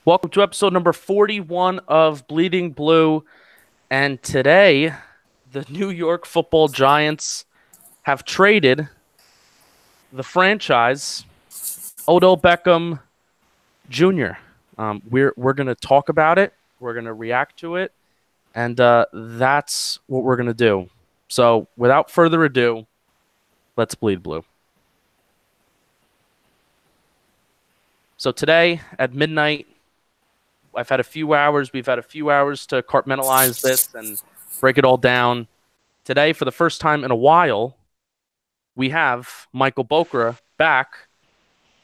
Welcome to episode number 41 of Bleeding Blue. And today, the New York Football Giants have traded the franchise, Odell Beckham Jr. We're going to talk about it. We're going to react to it. And that's what we're going to do. So without further ado, let's bleed blue. So today at midnight, I've had a few hours. We've had a few hours to compartmentalize this and break it all down. Today, for the first time in a while, we have Michael Bokra back,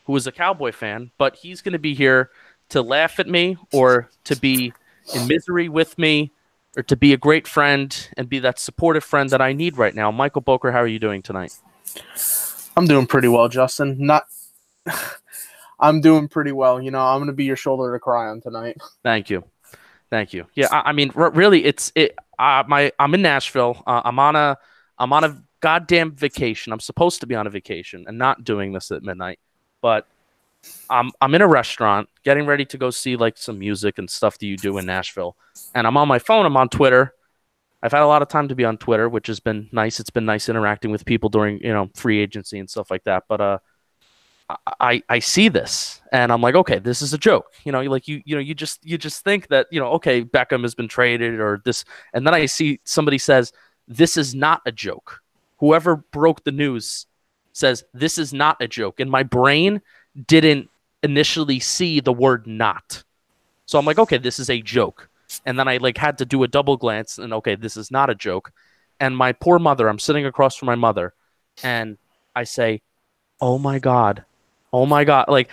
who is a Cowboy fan, but he's going to be here to laugh at me or to be in misery with me or to be a great friend and be that supportive friend that I need right now. Michael Bokra, how are you doing tonight? I'm doing pretty well, Justin. I'm doing pretty well. You know, I'm going to be your shoulder to cry on tonight. Thank you. Yeah, I mean, really, I'm in Nashville. I'm on a goddamn vacation. I'm supposed to be on a vacation and not doing this at midnight, but I'm in a restaurant getting ready to go see like some music and stuff that you do in Nashville, and I'm on my phone. I'm on Twitter. I've had a lot of time to be on Twitter, which has been nice. It's been nice interacting with people during free agency and stuff like that. But I see this and I'm like, okay, this is a joke. You just think that, okay, Beckham has been traded or this. And then I see somebody says, this is not a joke. Whoever broke the news says, this is not a joke. And my brain didn't initially see the word not. So I'm like, okay, this is a joke. And then I had to do a double glance and okay, this is not a joke. And my poor mother, I'm sitting across from my mother and I say, oh my God. Like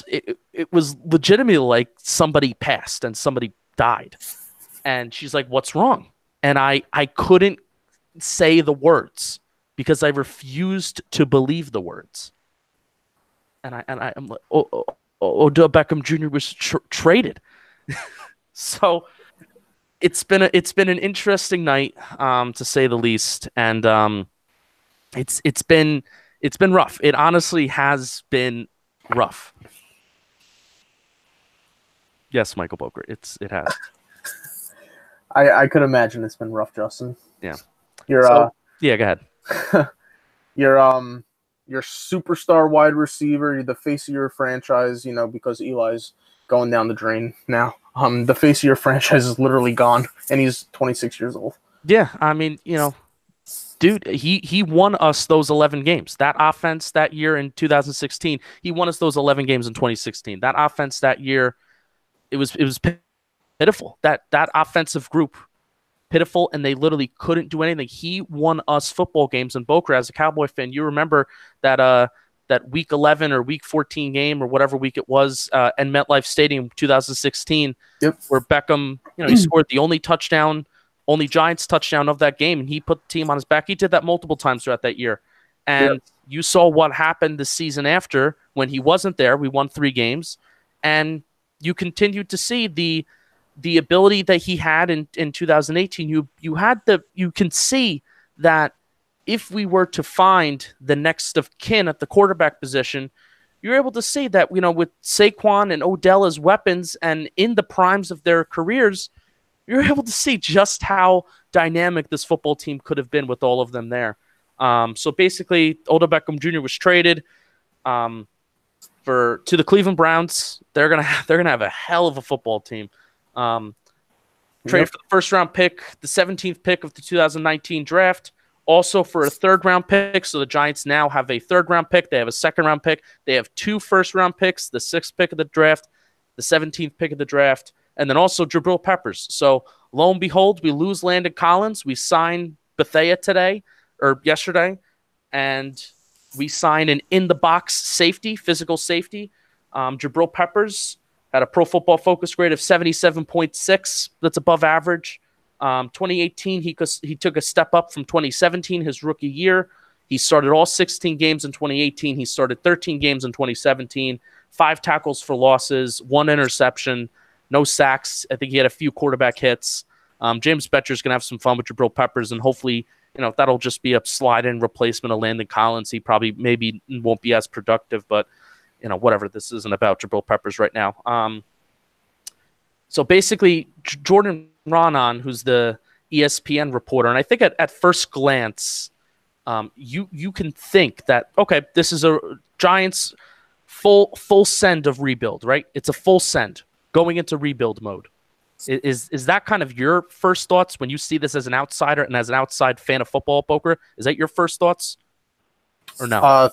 it was legitimately like somebody passed and somebody died. And she's like, what's wrong? And I couldn't say the words because I refused to believe the words. And I'm like, Odell Beckham Jr. was traded. So it's been an interesting night, to say the least. And it's been rough. It honestly has been rough. Yes, Michael Bokra. It has. I could imagine it's been rough, Justin. Yeah. You're yeah, go ahead. Your superstar wide receiver, you're the face of your franchise, because Eli's going down the drain now. The face of your franchise is literally gone and he's 26 years old. Yeah, I mean, dude, he won us those 11 games. That offense that year in 2016, he won us those 11 games in 2016. That offense that year, it was pitiful. That offensive group, pitiful, and they literally couldn't do anything. He won us football games. And Bokra, as a Cowboy fan, you remember that week 11 or week 14 game or whatever week it was in MetLife Stadium 2016, yep, where Beckham, he scored the only Giants touchdown of that game, and he put the team on his back. He did that multiple times throughout that year. And you saw what happened the season after when he wasn't there. We won 3 games, and you continued to see the ability that he had in 2018. You can see that if we were to find the next of kin at the quarterback position, you're able to see that, with Saquon and Odell as weapons and in the primes of their careers, you're able to see just how dynamic this football team could have been with all of them there. So basically, Odell Beckham Jr. was traded to the Cleveland Browns. They're gonna have a hell of a football team. Traded for the first round pick, the 17th pick of the 2019 draft, also for a 3rd round pick. So the Giants now have a 3rd round pick. They have a 2nd round pick. They have 2 first round picks, the 6th pick of the draft, the 17th pick of the draft. And then also Jabril Peppers. So lo and behold, we lose Landon Collins. We sign Bethea yesterday, and we sign an in-the-box safety, physical safety. Jabril Peppers had a Pro Football Focus grade of 77.6. That's above average. 2018, he took a step up from 2017, his rookie year. He started all 16 games in 2018. He started 13 games in 2017. 5 tackles for losses, 1 interception. No sacks. I think he had a few quarterback hits. James Betcher's going to have some fun with Jabril Peppers, and hopefully, that'll just be a slide-in replacement of Landon Collins. He probably maybe won't be as productive, but, whatever. This isn't about Jabril Peppers right now. So basically, Jordan Ronan, who's the ESPN reporter, and I think at first glance, you can think that, okay, this is a Giants full send of rebuild, right? It's a full send going into rebuild mode. Is that kind of your first thoughts when you see this as an outsider and as an outside fan of football, Poker? Is that your first thoughts, or no?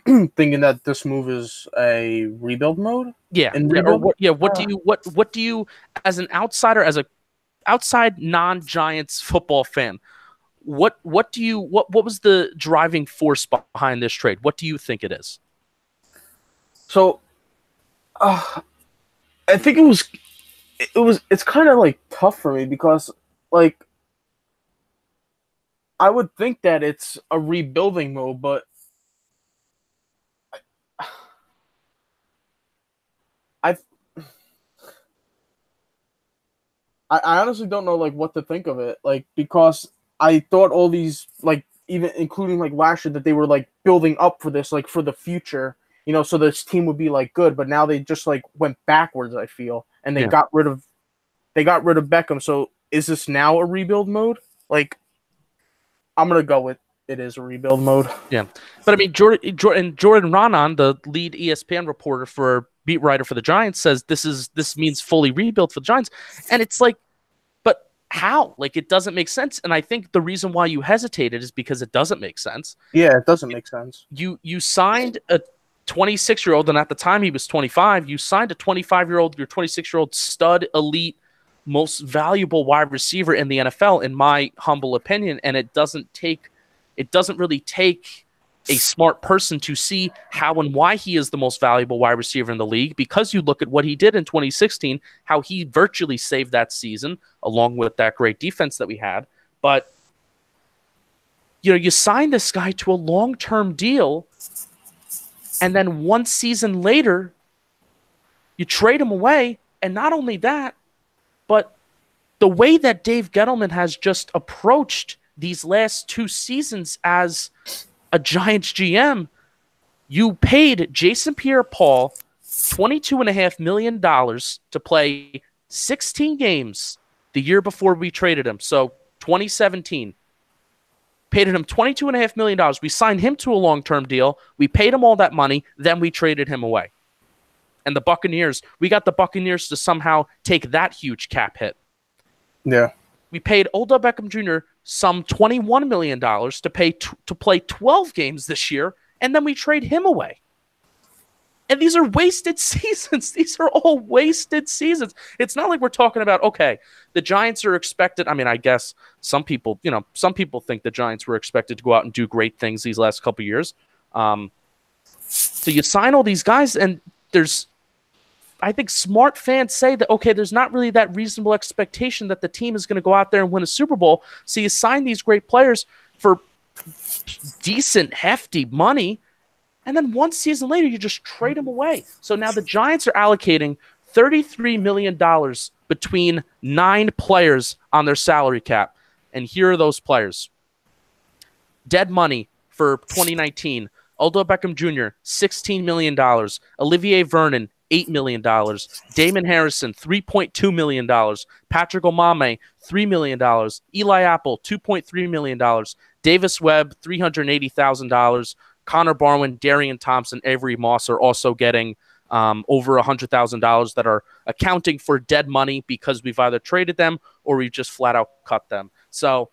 Thinking that this move is a rebuild mode. Yeah. Rebuild? What do you, as an outsider, as a outside non-Giants football fan, what was the driving force behind this trade? What do you think it is? So, I think it's kind of like tough for me because like I would think that it's a rebuilding mode, but I honestly don't know like what to think of it, like, because I thought all these, like, even including like last year, that they were like building up for this, like for the future, so this team would be like good, but now they just like went backwards, I feel, and they got rid of Beckham. So is this now a rebuild mode? Like, I'm gonna go with it is a rebuild mode. Yeah, but I mean, Jordan Ronan, the lead ESPN reporter beat writer for the Giants, says this means fully rebuild for the Giants, and it's like, but how? Like, it doesn't make sense. And I think the reason why you hesitated is because it doesn't make sense. Yeah, it doesn't make sense. You signed a 26-year-old, and at the time he was 25. You signed a 25-year-old, your 26-year-old stud, elite, most valuable wide receiver in the NFL, in my humble opinion, and it doesn't really take a smart person to see how and why he is the most valuable wide receiver in the league, because you look at what he did in 2016, how he virtually saved that season, along with that great defense that we had. But, you sign this guy to a long-term deal, and then one season later, you trade him away, and not only that, but the way that Dave Gettleman has just approached these last two seasons as a Giants GM, you paid Jason Pierre-Paul $22.5 million to play 16 games the year before we traded him. So 2017, paid him $22.5 million. We signed him to a long-term deal. We paid him all that money. Then we traded him away. And the Buccaneers, we got the Buccaneers to somehow take that huge cap hit. Yeah. We paid Odell Beckham Jr. some $21 million to play 12 games this year, and then we trade him away. And these are wasted seasons. These are all wasted seasons. It's not like we're talking about, okay, the Giants are expected. I mean, I guess some people think the Giants were expected to go out and do great things these last couple of years. So you sign all these guys, and I think smart fans say that, okay, there's not really that reasonable expectation that the team is going to go out there and win a Super Bowl. So you sign these great players for decent, hefty money, and then one season later, you just trade them away. So now the Giants are allocating $33 million between 9 players on their salary cap. And here are those players. Dead money for 2019. Odell Beckham Jr., $16 million. Olivier Vernon, $8 million. Damon Harrison, $3.2 million. Patrick Omameh, $3 million. Eli Apple, $2.3 million. Davis Webb, $380,000. Connor Barwin, Darian Thompson, Avery Moss are also getting over $100,000 that are accounting for dead money because we've either traded them or we've just flat out cut them. So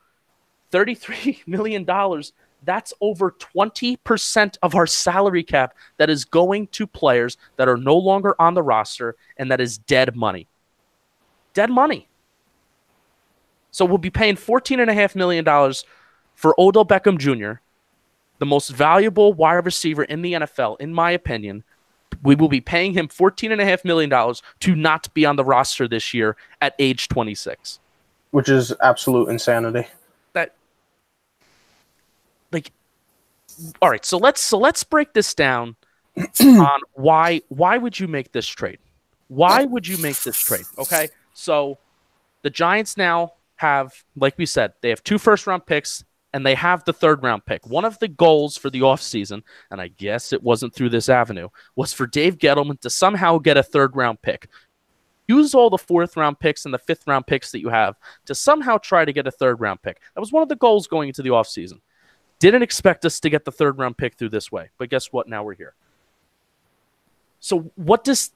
$33 million, that's over 20% of our salary cap that is going to players that are no longer on the roster, and that is dead money. Dead money. So we'll be paying $14.5 million for Odell Beckham Jr., the most valuable wide receiver in the NFL, in my opinion. We will be paying him $14.5 million to not be on the roster this year at age 26. Which is absolute insanity. All right, so let's break this down on why would you make this trade? Why would you make this trade? Okay, so the Giants now have, like we said, they have 2 first-round picks, and they have the 3rd-round pick. One of the goals for the offseason, and I guess it wasn't through this avenue, was for Dave Gettleman to somehow get a 3rd-round pick. Use all the 4th-round picks and the 5th-round picks that you have to somehow try to get a 3rd-round pick. That was one of the goals going into the offseason. Didn't expect us to get the 3rd-round pick through this way, but guess what? Now we're here. So what this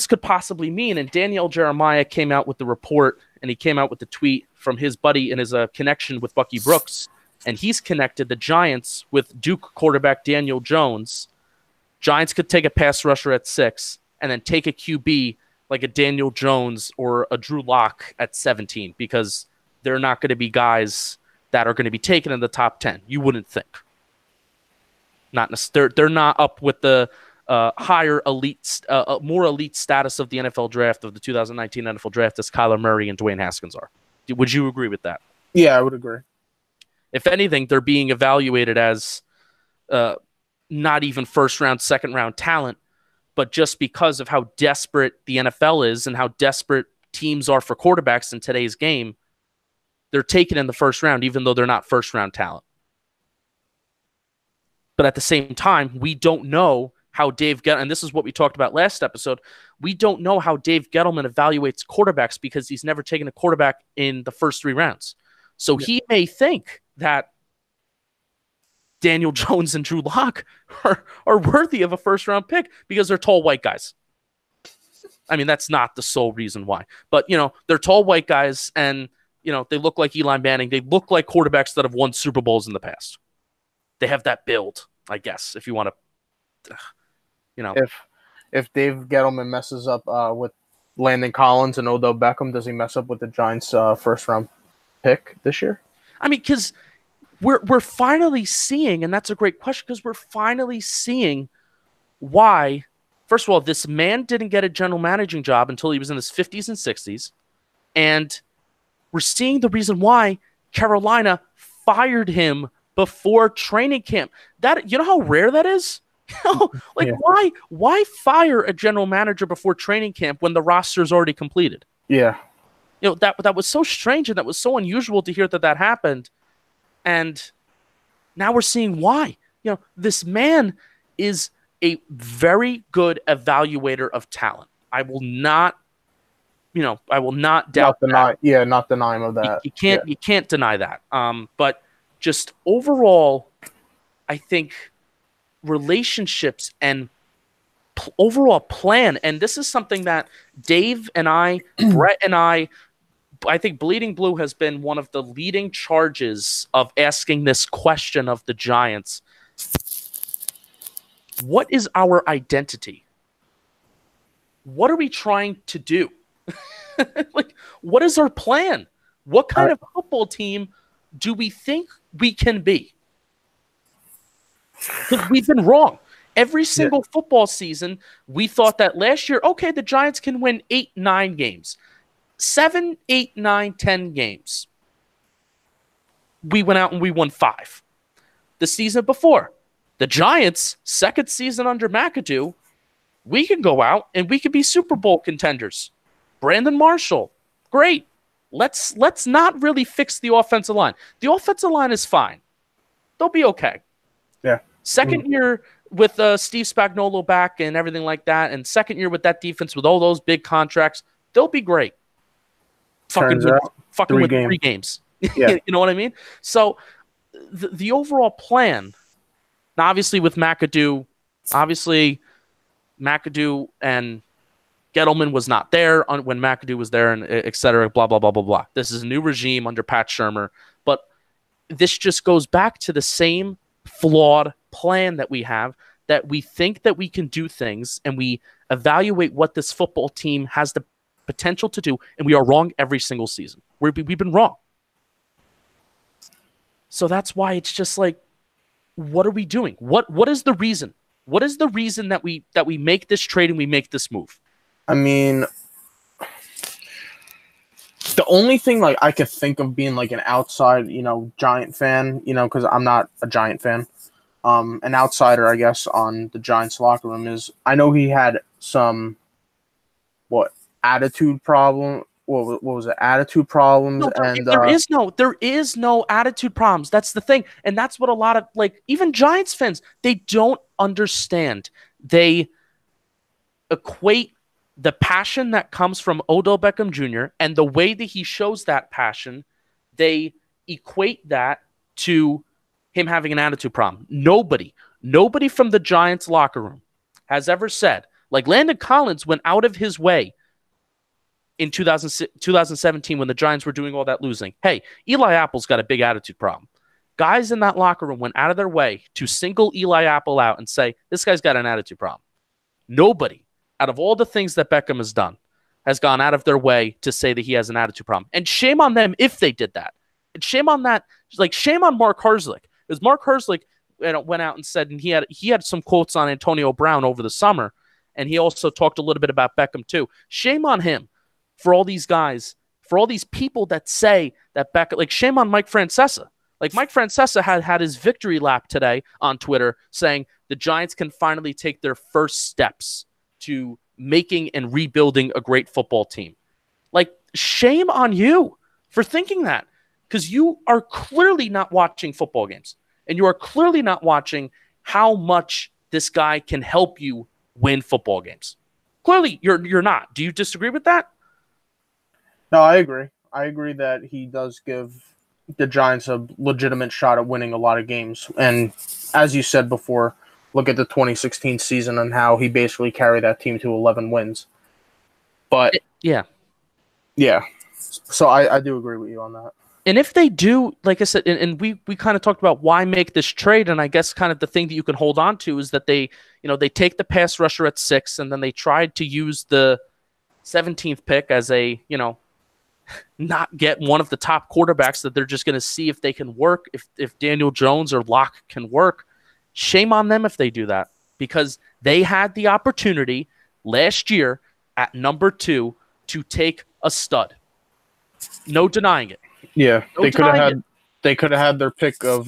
could possibly mean, and Daniel Jeremiah came out with the report, and he came out with the tweet from his buddy and his connection with Bucky Brooks, and he's connected the Giants with Duke quarterback Daniel Jones. Giants could take a pass rusher at 6 and then take a QB like a Daniel Jones or a Drew Lock at 17 because they're not going to be guys that are going to be taken in the top 10. You wouldn't think. They're not up with the higher elite, more elite status of the NFL draft, of the 2019 NFL draft, as Kyler Murray and Dwayne Haskins are. Would you agree with that? Yeah, I would agree. If anything, they're being evaluated as not even 1st-round, 2nd-round talent, but just because of how desperate the NFL is and how desperate teams are for quarterbacks in today's game, they're taken in the 1st round, even though they're not 1st-round talent. But at the same time, we don't know how Dave Gettleman, and this is what we talked about last episode, we don't know how Dave Gettleman evaluates quarterbacks because he's never taken a quarterback in the first 3 rounds. So he may think that Daniel Jones and Drew Lock are worthy of a 1st-round pick because they're tall white guys. I mean, that's not the sole reason why. But, they're tall white guys, and, they look like Eli Manning. They look like quarterbacks that have won Super Bowls in the past. They have that build, I guess, if you want to, If Dave Gettleman messes up with Landon Collins and Odell Beckham, does he mess up with the Giants' 1st-round pick this year? I mean, because we're finally seeing, and that's a great question, because we're finally seeing why, first of all, this man didn't get a general managing job until he was in his 50s and 60s, and we're seeing the reason why Carolina fired him before training camp. That, you know how rare that is? Why fire a general manager before training camp when the roster is already completed? Yeah. That was so strange, and that was so unusual to hear that happened. And now we're seeing why. This man is a very good evaluater of talent. I will not doubt that. Yeah, not deny him of that. You can't deny that. But just overall, I think relationships and overall plan, and this is something that Dave and I, Brett and I think Bleeding Blue has been one of the leading charges of asking this question of the Giants. What is our identity? What are we trying to do? What is our plan? What kind of football team do we think we can be? Because we've been wrong. Every single football season, we thought that last year, okay, the Giants can win 8, 9 games. 7, 8, 9, 10 games. We went out and we won 5. The season before, the Giants, 2nd season under McAdoo, we can go out and we can be Super Bowl contenders. Brandon Marshall, great. Let's not really fix the offensive line. The offensive line is fine. They'll be okay. Yeah. 2nd year with Steve Spagnuolo back and everything like that, and 2nd year with that defense with all those big contracts, they'll be great. Fucking with 3 games. Yeah. You know what I mean? So the overall plan, now obviously with McAdoo, McAdoo and Gettleman was not there when McAdoo was there, and et cetera, blah, blah, blah, blah, blah. This is a new regime under Pat Shurmur, but this just goes back to the same flawed plan that we have, that we think that we can do things, and we evaluate what this football team has the potential to do, and we are wrong every single season. We've been wrong. So that's why it's just like, what are we doing? What is the reason? What is the reason that we make this trade and we make this move? I mean, the only thing I could think of being an outside, Giant fan, because I'm not a Giant fan, an outsider, I guess, on the Giants locker room is, I know he had some, attitude problem. What was it? Attitude problems. No, there is no attitude problems. That's the thing. And that's what a lot of, even Giants fans, they don't understand. They equate the passion that comes from Odell Beckham Jr. and the way that he shows that passion, they equate that to him having an attitude problem. Nobody from the Giants locker room has ever said, like Landon Collins went out of his way in 2017 when the Giants were doing all that losing. Hey, Eli Apple's got a big attitude problem. Guys in that locker room went out of their way to single Eli Apple out and say, this guy's got an attitude problem. Nobody, out of all the things that Beckham has done, has gone out of their way to say that he has an attitude problem. And shame on them if they did that. And shame on that. Like, shame on Mark Herzlich. Because Mark Herzlich went out and said, and he had some quotes on Antonio Brown over the summer, and he also talked a little bit about Beckham too. Shame on him for all these guys, for all these people that say that Beckham, like shame on Mike Francesa. Like Mike Francesa had his victory lap today on Twitter saying the Giants can finally take their first steps to making and rebuilding a great football team. Like, shame on you for thinking that, because you are clearly not watching football games, and you are clearly not watching how much this guy can help you win football games. Clearly, you're not. Do you disagree with that? No, I agree. I agree that he does give the Giants a legitimate shot at winning a lot of games. And as you said before, look at the 2016 season and how he basically carried that team to 11 wins. But yeah. So I do agree with you on that. And if they do, like I said, and we kind of talked about why make this trade, and I guess kind of the thing that you can hold on to is that they take the pass rusher at 6, and then they tried to use the 17th pick as a, not get one of the top quarterbacks that they're just going to see if they can work, if Daniel Jones or Locke can work. Shame on them if they do that, because they had the opportunity last year at number 2 to take a stud. No denying it. Yeah, they could have had their pick of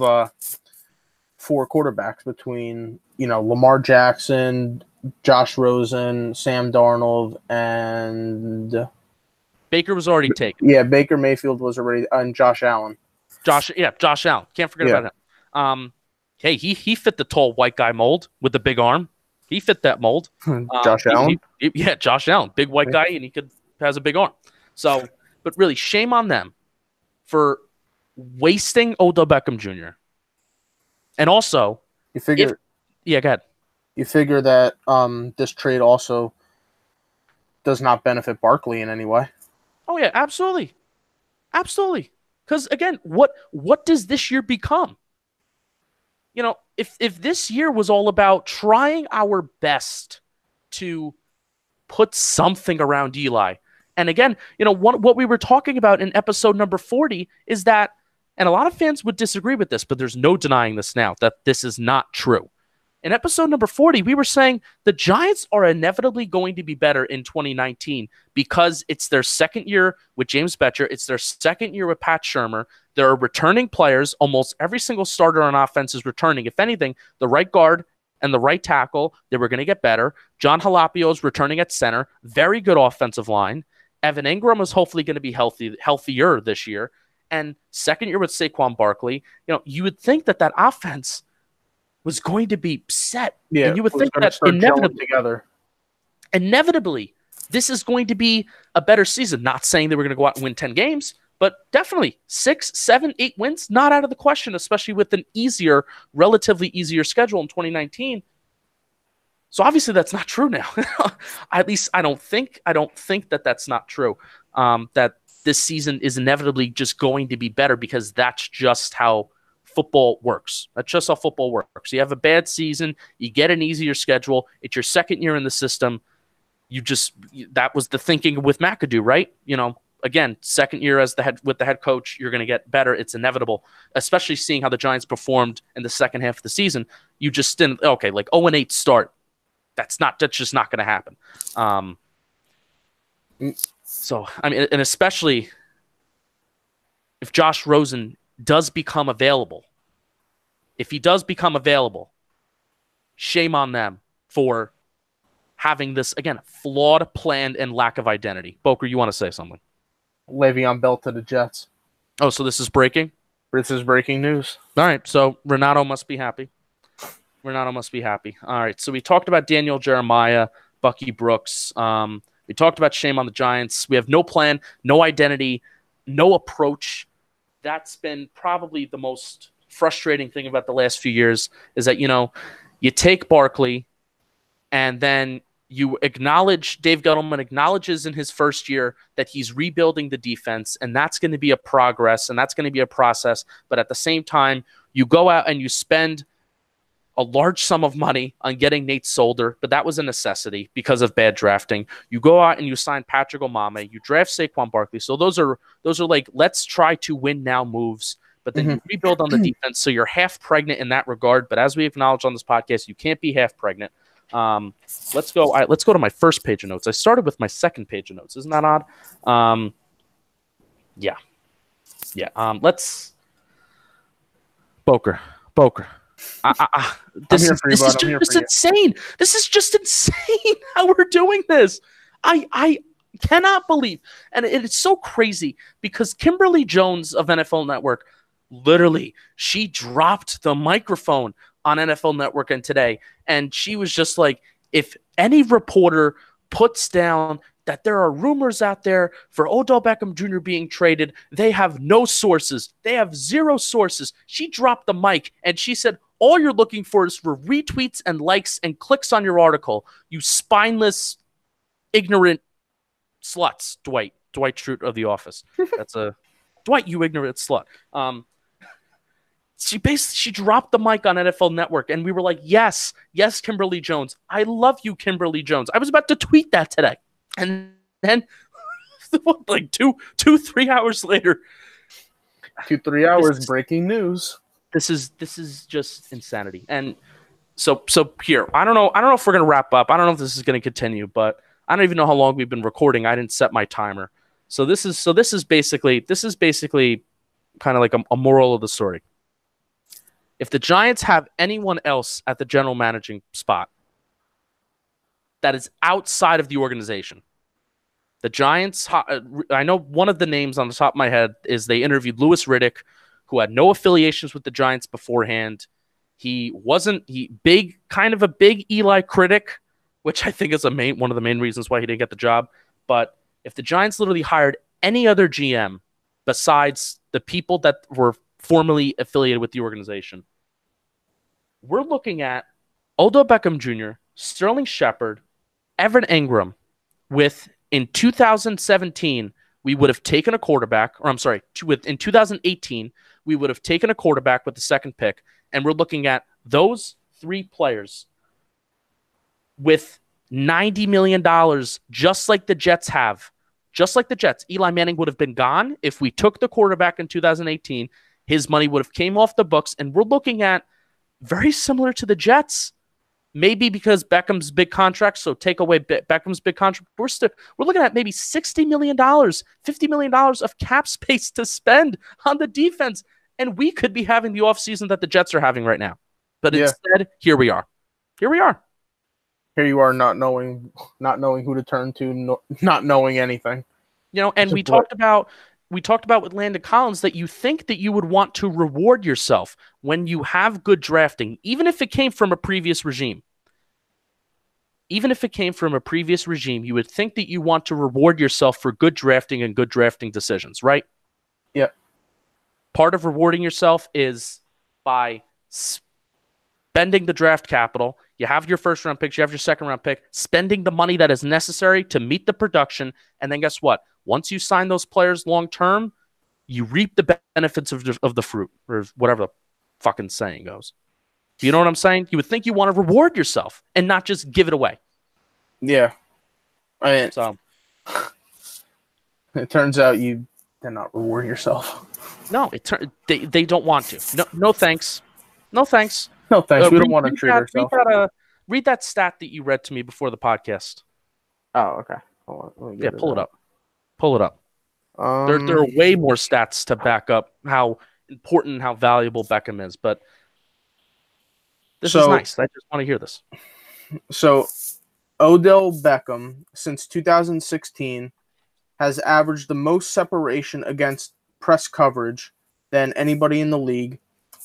4 quarterbacks between, Lamar Jackson, Josh Rosen, Sam Darnold, and Baker was already taken. Yeah, Baker Mayfield was already, and Josh Allen. Josh Allen. Can't forget about him. Hey, he fit the tall white guy mold with the big arm. He fit that mold. Josh Allen? Josh Allen. Big white guy, and has a big arm. So, but really, shame on them for wasting Odell Beckham Jr. And also, go ahead. You figure that this trade also does not benefit Barkley in any way. Oh yeah, absolutely. Absolutely. Because again, what does this year become? If this year was all about trying our best to put something around Eli, and again, what we were talking about in episode number 40 is that, and a lot of fans would disagree with this, but there's no denying this now, that this is not true. In episode number 40, we were saying the Giants are inevitably going to be better in 2019 because it's their second year with James Bettcher. It's their second year with Pat Shurmur. There are returning players. Almost every single starter on offense is returning. If anything, the right guard and the right tackle, they were going to get better. John Jalapio is returning at center. Very good offensive line. Evan Ingram is hopefully going to be healthier this year. And second year with Saquon Barkley, you would think that offense was going to be set. Yeah, and you would think that inevitably this is going to be a better season. Not saying that we're going to go out and win 10 games, but definitely 6, 7, 8 wins, not out of the question, especially with an relatively easier schedule in 2019. So obviously that's not true now. At least I don't think that that's not true. That this season is inevitably just going to be better because that's just how football works. That's just how football works. You have a bad season, you get an easier schedule. It's your second year in the system. That was the thinking with McAdoo, right? Again, second year with the head coach, you're going to get better. It's inevitable, especially seeing how the Giants performed in the second half of the season. You just didn't, 0-8 start. That's just not going to happen. So, I mean, and especially if Josh Rosen does become available. If he does become available, shame on them for having this, again, flawed plan and lack of identity. Boker, you want to say something? Le'Veon Bell to the Jets. Oh, so this is breaking? This is breaking news. All right, so Renato must be happy. All right, so we talked about Daniel Jeremiah, Bucky Brooks. We talked about shame on the Giants. We have no plan, no identity, no approach. That's been probably the most frustrating thing about the last few years is that, you take Barkley and then you acknowledge, Dave Gettleman acknowledges in his first year that he's rebuilding the defense, and that's going to be a progress, and that's going to be a process. But at the same time, you go out and you spend a large sum of money on getting Nate Solder, but that was a necessity because of bad drafting. You go out and you sign Patrick Omame, you draft Saquon Barkley. So those are like, let's try to win now moves, but then you rebuild on the defense. So you're half pregnant in that regard. But as we acknowledge on this podcast, you can't be half pregnant. Let's go to my first page of notes. I started with my second page of notes. Isn't that odd? Yeah. Let's Boker. This is just insane. This is just insane how we're doing this. I cannot believe, and it's so crazy because Kimberly Jones of NFL Network, literally, she dropped the microphone on NFL Network and today, and she was just like, if any reporter puts down that there are rumors out there for Odell Beckham Jr. being traded, they have no sources. They have zero sources. She dropped the mic, and she said, all you're looking for is for retweets and likes and clicks on your article, you spineless, ignorant sluts, Dwight Schrute of The Office. That's a Dwight, you ignorant slut. She dropped the mic on NFL Network, and we were like, yes, Kimberly Jones. I love you, Kimberly Jones. I was about to tweet that today. And then like 3 hours later. 2-3 hours, breaking news. This is just insanity. And so here, I don't know if we're gonna wrap up. I don't know if this is gonna continue, but I don't even know how long we've been recording. I didn't set my timer. So this is basically kind of like a moral of the story. If the Giants have anyone else at the general managing spot that is outside of the organization, the Giants, I know one of the names on the top of my head is they interviewed Louis Riddick, who had no affiliations with the Giants beforehand. He kind of a big Eli critic, which I think is one of the main reasons why he didn't get the job. But if the Giants literally hired any other GM besides the people that were formerly affiliated with the organization, we're looking at Odell Beckham Jr., Sterling Shepard, Evan Engram, in 2017, we would have taken a quarterback, in 2018, we would have taken a quarterback with the second pick, and we're looking at those three players with $90 million, just like the Jets have. Just like the Jets. Eli Manning would have been gone if we took the quarterback in 2018. His money would have came off the books, and we're looking at very similar to the Jets. Maybe because Beckham's big contract, so take away Beckham's big contract. We're looking at maybe $60 million, $50 million of cap space to spend on the defense, and we could be having the offseason that the Jets are having right now. But instead, here we are. Here you are, not knowing who to turn to, not knowing anything. And we talked about with Landon Collins that you think that you would want to reward yourself when you have good drafting, even if it came from a previous regime. Even if it came from a previous regime, you would think that you want to reward yourself for good drafting and good drafting decisions, right? Yeah. Part of rewarding yourself is by spending the draft capital. You have your first round picks, you have your second round pick, spending the money that is necessary to meet the production. And then guess what? Once you sign those players long term, you reap the benefits of the fruit, or whatever the fucking saying goes. You know what I'm saying? You would think you want to reward yourself and not just give it away. Yeah. So it turns out you did not reward yourself. No, they don't want to. No thanks. No thanks. No thanks. We don't want to treat ourselves. Read that stat that you read to me before the podcast. Oh, okay. Hold on. Yeah, pull it up. Pull it up. There are way more stats to back up how important and how valuable Beckham is, but this is nice. I just want to hear this. So, Odell Beckham, since 2016, has averaged the most separation against press coverage than anybody in the league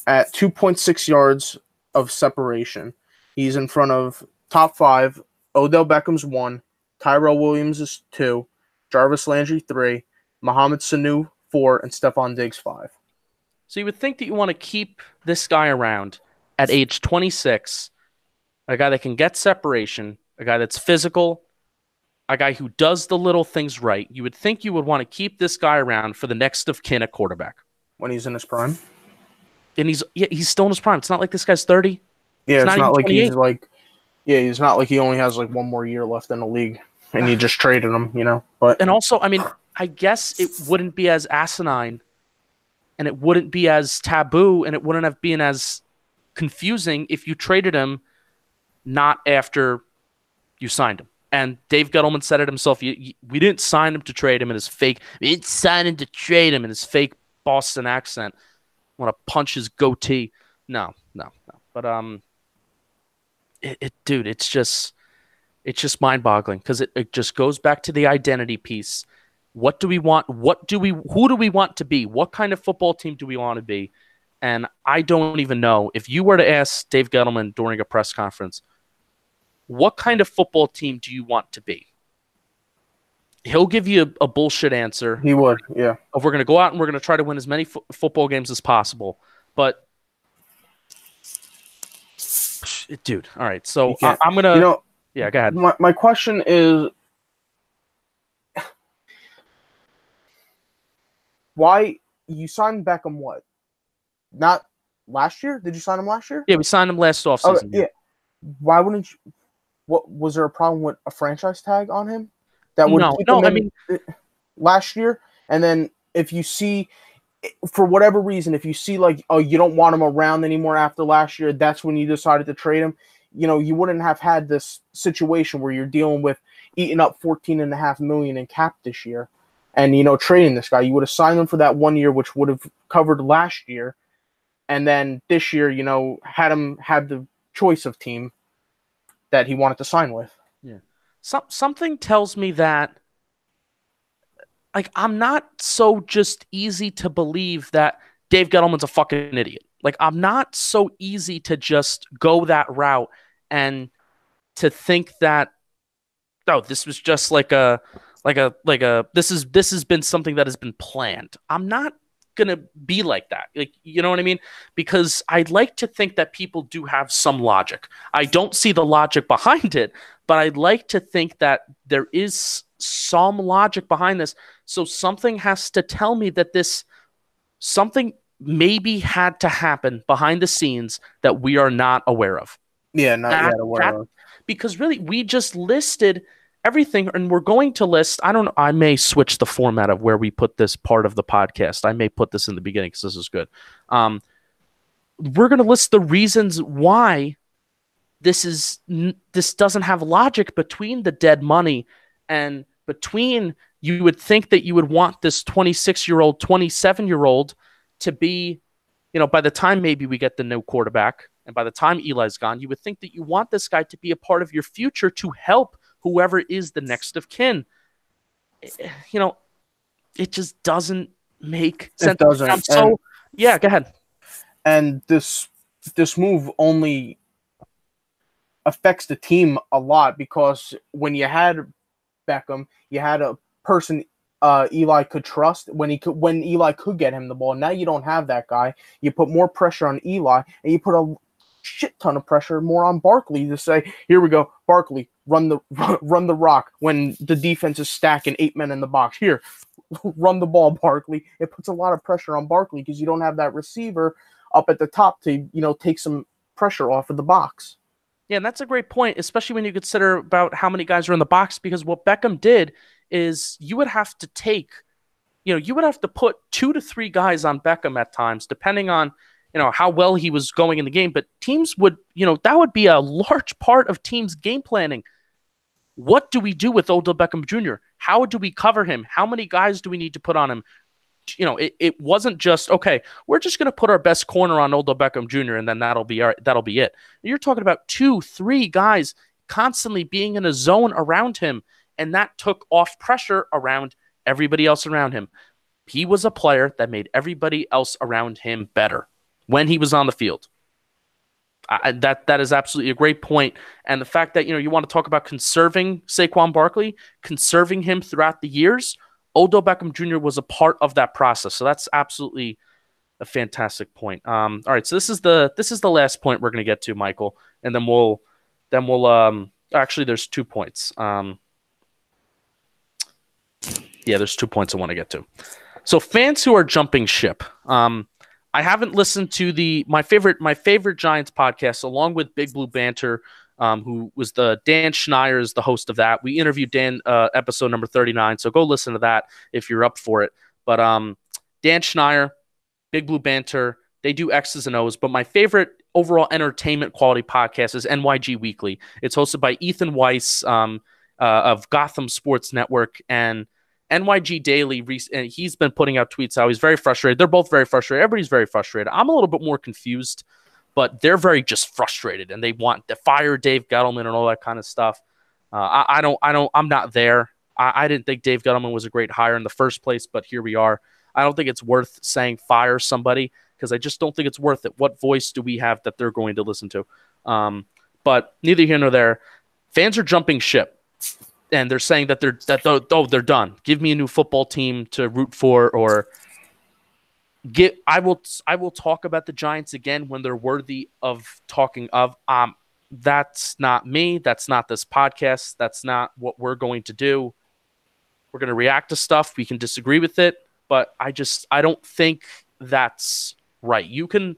at 2.6 yards of separation. He's in front of top 5. Odell Beckham's 1. Tyrell Williams is 2, Jarvis Landry 3, Mohamed Sanu 4, and Stephon Diggs 5. So you would think that you want to keep this guy around at age 26, a guy that can get separation, a guy that's physical, a guy who does the little things right. You would think you would want to keep this guy around for the next of kin at quarterback. When he's in his prime? And he's still in his prime. It's not like this guy's 30. Yeah, it's not like 28. he's like, he's not like he only has like one more year left in the league and you just traded him, you know. But and also, I mean, I guess it wouldn't be as asinine and it wouldn't be as taboo and it wouldn't have been as confusing if you traded him not after you signed him. And Dave Gettleman said it himself. We didn't sign him to trade him in his fake. We didn't sign him to trade him in his fake Boston accent. I want to punch his goatee. No. But dude, it's just mind-boggling because it just goes back to the identity piece. What do we want? Who do we want to be? What kind of football team do we want to be? And I don't even know. If you were to ask Dave Gettleman during a press conference, what kind of football team do you want to be? He'll give you a bullshit answer. He would, yeah. Of we're going to go out and we're going to try to win as many football games as possible. But, dude, all right. So I'm going to... yeah, go ahead. My question is... why you signed Beckham what? Not last year? Did you sign him last year? Yeah, we signed him last offseason. Yeah. Why wouldn't you... What was there a problem with a franchise tag on him? That would no. I mean, last year, and then if you see, for whatever reason, if you see like, oh, you don't want him around anymore after last year, that's when you decided to trade him. You know, you wouldn't have had this situation where you're dealing with eating up $14.5 million in cap this year, and trading this guy. You would have signed him for that 1 year, which would have covered last year, and then this year, had the choice of team that he wanted to sign with. Yeah. Something tells me that, like, I'm not so just easy to believe that Dave Gettleman's a fucking idiot. Like, I'm not so easy to just go that route and to think that, oh, this was just this has been something that has been planned. I'm not gonna be like that. Like, you know what I mean? Because I'd like to think that people do have some logic. I don't see the logic behind it, but I'd like to think that there is some logic behind this. So something has to tell me that something maybe had to happen behind the scenes that we are not aware of. Yeah, not yet aware of. Because really, we just listed everything, and we're going to list, I don't know, I may switch the format of where we put this part of the podcast. I may put this in the beginning because this is good. We're going to list the reasons why this doesn't have logic between the dead money and between, you would think that you would want this 26-year-old, 27-year-old to be, by the time maybe we get the new quarterback and by the time Eli's gone, you would think that you want this guy to be a part of your future to help whoever is the next of kin. It just doesn't make sense. It doesn't. Yeah, go ahead. And this move only affects the team a lot because when you had Beckham, you had a person Eli could trust when Eli could get him the ball. Now you don't have that guy. You put more pressure on Eli, and you put a shit ton of pressure more on Barkley to say, here we go, Barkley, run the rock when the defense is stacking 8 men in the box. Here, run the ball, Barkley. It puts a lot of pressure on Barkley because you don't have that receiver up at the top to, take some pressure off of the box. Yeah, and that's a great point, especially when you consider about how many guys are in the box, because what Beckham did is you would have to put 2 to 3 guys on Beckham at times, depending on, how well he was going in the game. But teams would, that would be a large part of teams' game planning. What do we do with Odell Beckham Jr.? How do we cover him? How many guys do we need to put on him? It wasn't just, okay, we're just going to put our best corner on Odell Beckham Jr. and then that'll be it. You're talking about 2, 3 guys constantly being in a zone around him, and that took off pressure around everybody else around him. He was a player that made everybody else around him better when he was on the field. That is absolutely a great point. And the fact that, you want to talk about conserving Saquon Barkley, conserving him throughout the years, Odell Beckham Jr. was a part of that process. So that's absolutely a fantastic point. All right, so this is the last point we're going to get to, Michael, and then we'll actually there's 2 points. There's 2 points I want to get to. So fans who are jumping ship. I haven't listened to my favorite Giants podcast, along with Big Blue Banter, who was Dan Schneier is the host of that. We interviewed Dan, episode number 39, so go listen to that if you're up for it. But Dan Schneier, Big Blue Banter, they do X's and O's, but my favorite overall entertainment quality podcast is NYG Weekly. It's hosted by Ethan Weiss of Gotham Sports Network, and NYG Daily, and he's been putting out tweets how he's very frustrated. They're both very frustrated. Everybody's very frustrated. I'm a little bit more confused, but they're very just frustrated, and they want to fire Dave Gettleman and all that kind of stuff. I'm not there. I didn't think Dave Gettleman was a great hire in the first place, but here we are. I don't think it's worth saying fire somebody, because I just don't think it's worth it. What voice do we have that they're going to listen to? But neither here nor there. Fans are jumping ship. And they're saying that they're done. Give me a new football team to root for, or I will talk about the Giants again when they're worthy of talking of. That's not me. That's not this podcast. That's not what we're going to do. We're going to react to stuff. We can disagree with it, but I don't think that's right. You can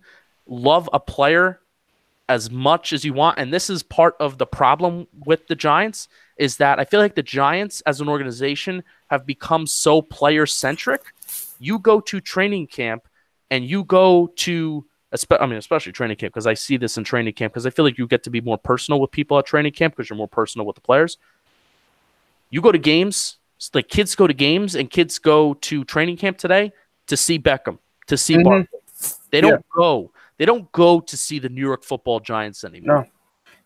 love a player as much as you want, and this is part of the problem with the Giants, is that I feel like the Giants as an organization have become so player-centric. You go to training camp and you go to, especially training camp, because I see this in training camp, because I feel like you get to be more personal with people at training camp because you're more personal with the players. You go to games, like kids go to games, and kids go to training camp today to see Beckham, to see Barkley. They don't go. They don't go to see the New York Football Giants anymore.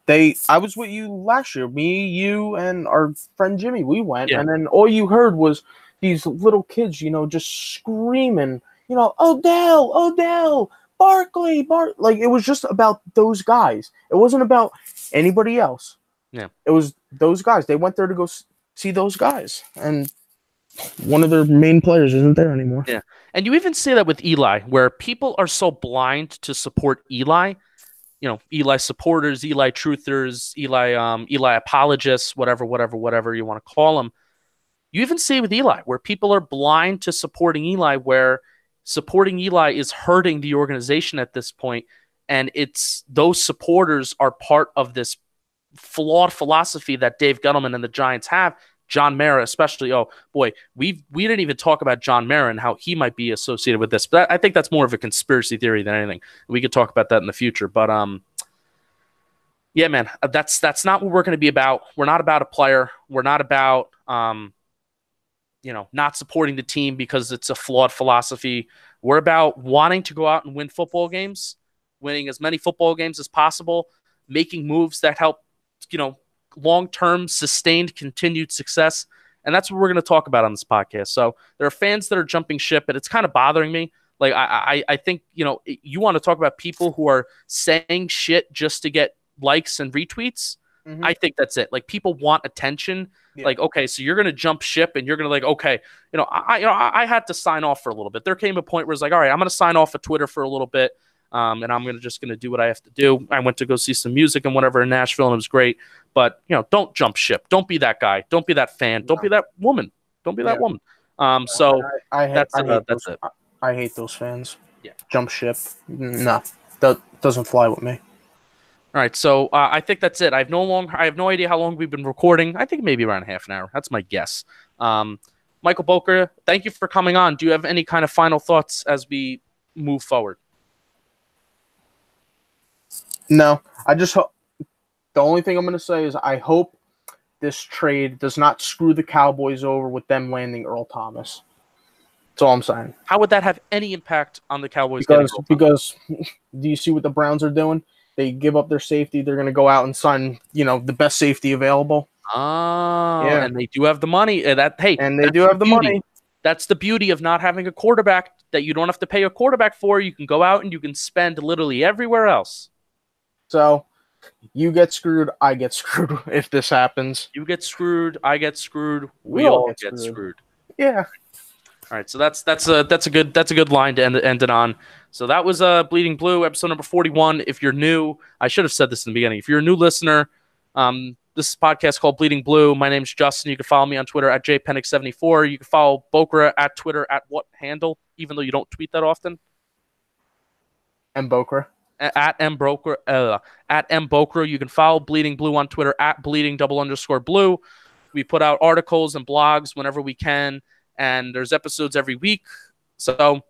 No. I was with you last year. Me, you, and our friend Jimmy. We went, and then all you heard was these little kids, just screaming, Odell, Barkley. Like, it was just about those guys. It wasn't about anybody else. Yeah. It was those guys. They went there to go see those guys, and one of their main players isn't there anymore. Yeah. And you even see that with Eli, where people are so blind to support Eli. Eli supporters, Eli truthers, Eli apologists, whatever you want to call them. You even see it with Eli, where people are blind to supporting Eli, where supporting Eli is hurting the organization at this point, and it's those supporters are part of this flawed philosophy that Dave Gettleman and the Giants have. John Mara, especially. Oh boy, we didn't even talk about John Mara and how he might be associated with this. But I think that's more of a conspiracy theory than anything. We could talk about that in the future. But yeah, man, that's not what we're going to be about. We're not about a player. We're not about not supporting the team because it's a flawed philosophy. We're about wanting to go out and win football games, winning as many football games as possible, making moves that help, long-term, sustained, continued success. And that's what we're going to talk about on this podcast. So there are fans that are jumping ship, and it's kind of bothering me. Like, I think, you want to talk about people who are saying shit just to get likes and retweets. Mm-hmm. I think that's it. Like, people want attention. Yeah. Like, okay, so you're going to jump ship, and you're going to okay, I had to sign off for a little bit. There came a point where it's like, all right, I'm going to sign off of Twitter for a little bit. And I'm just going to do what I have to do. I went to go see some music and whatever in Nashville, and it was great. But, don't jump ship. Don't be that guy. Don't be that fan. Don't be that woman. Don't be that woman. So that's it. I hate those fans. Yeah. Jump ship. No, that doesn't fly with me. All right. So I think that's it. I have no idea how long we've been recording. I think maybe around half an hour. That's my guess. Michael Boker, thank you for coming on. Do you have any kind of final thoughts as we move forward? No, I just hope. The only thing I'm going to say is I hope this trade does not screw the Cowboys over with them landing Earl Thomas. That's all I'm saying. How would that have any impact on the Cowboys? Because do you see what the Browns are doing? They give up their safety. They're going to go out and sign, the best safety available. Oh, yeah. And they do have the money. And they do have the money. That's the beauty of not having a quarterback that you don't have to pay a quarterback for. You can go out and you can spend literally everywhere else. So you get screwed, I get screwed if this happens. You get screwed, I get screwed, We we all all get get screwed. screwed. Yeah. All right, so that's a good line to end it on. So that was Bleeding Blue, episode number 41. If you're new, I should have said this in the beginning. If you're a new listener, this is a podcast called Bleeding Blue. My name's Justin. You can follow me on Twitter at jpenix74. You can follow Bokra at Twitter at what handle, even though you don't tweet that often? Mbokra. At mbokra. At mbokra. You can follow Bleeding Blue on Twitter at bleeding_blue. We put out articles and blogs whenever we can, and there's episodes every week. So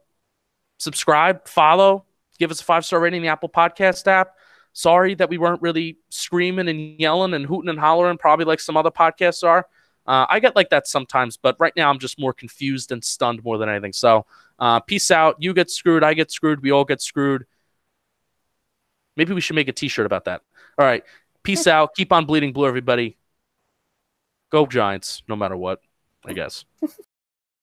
subscribe, follow, give us a 5-star rating in the Apple Podcast app. Sorry that we weren't really screaming and yelling and hooting and hollering, probably like some other podcasts are. I get like that sometimes, but right now I'm just more confused and stunned more than anything. So peace out. You get screwed. I get screwed. We all get screwed. Maybe we should make a t-shirt about that. All right. Peace out. Keep on bleeding blue, everybody. Go Giants, no matter what, I guess.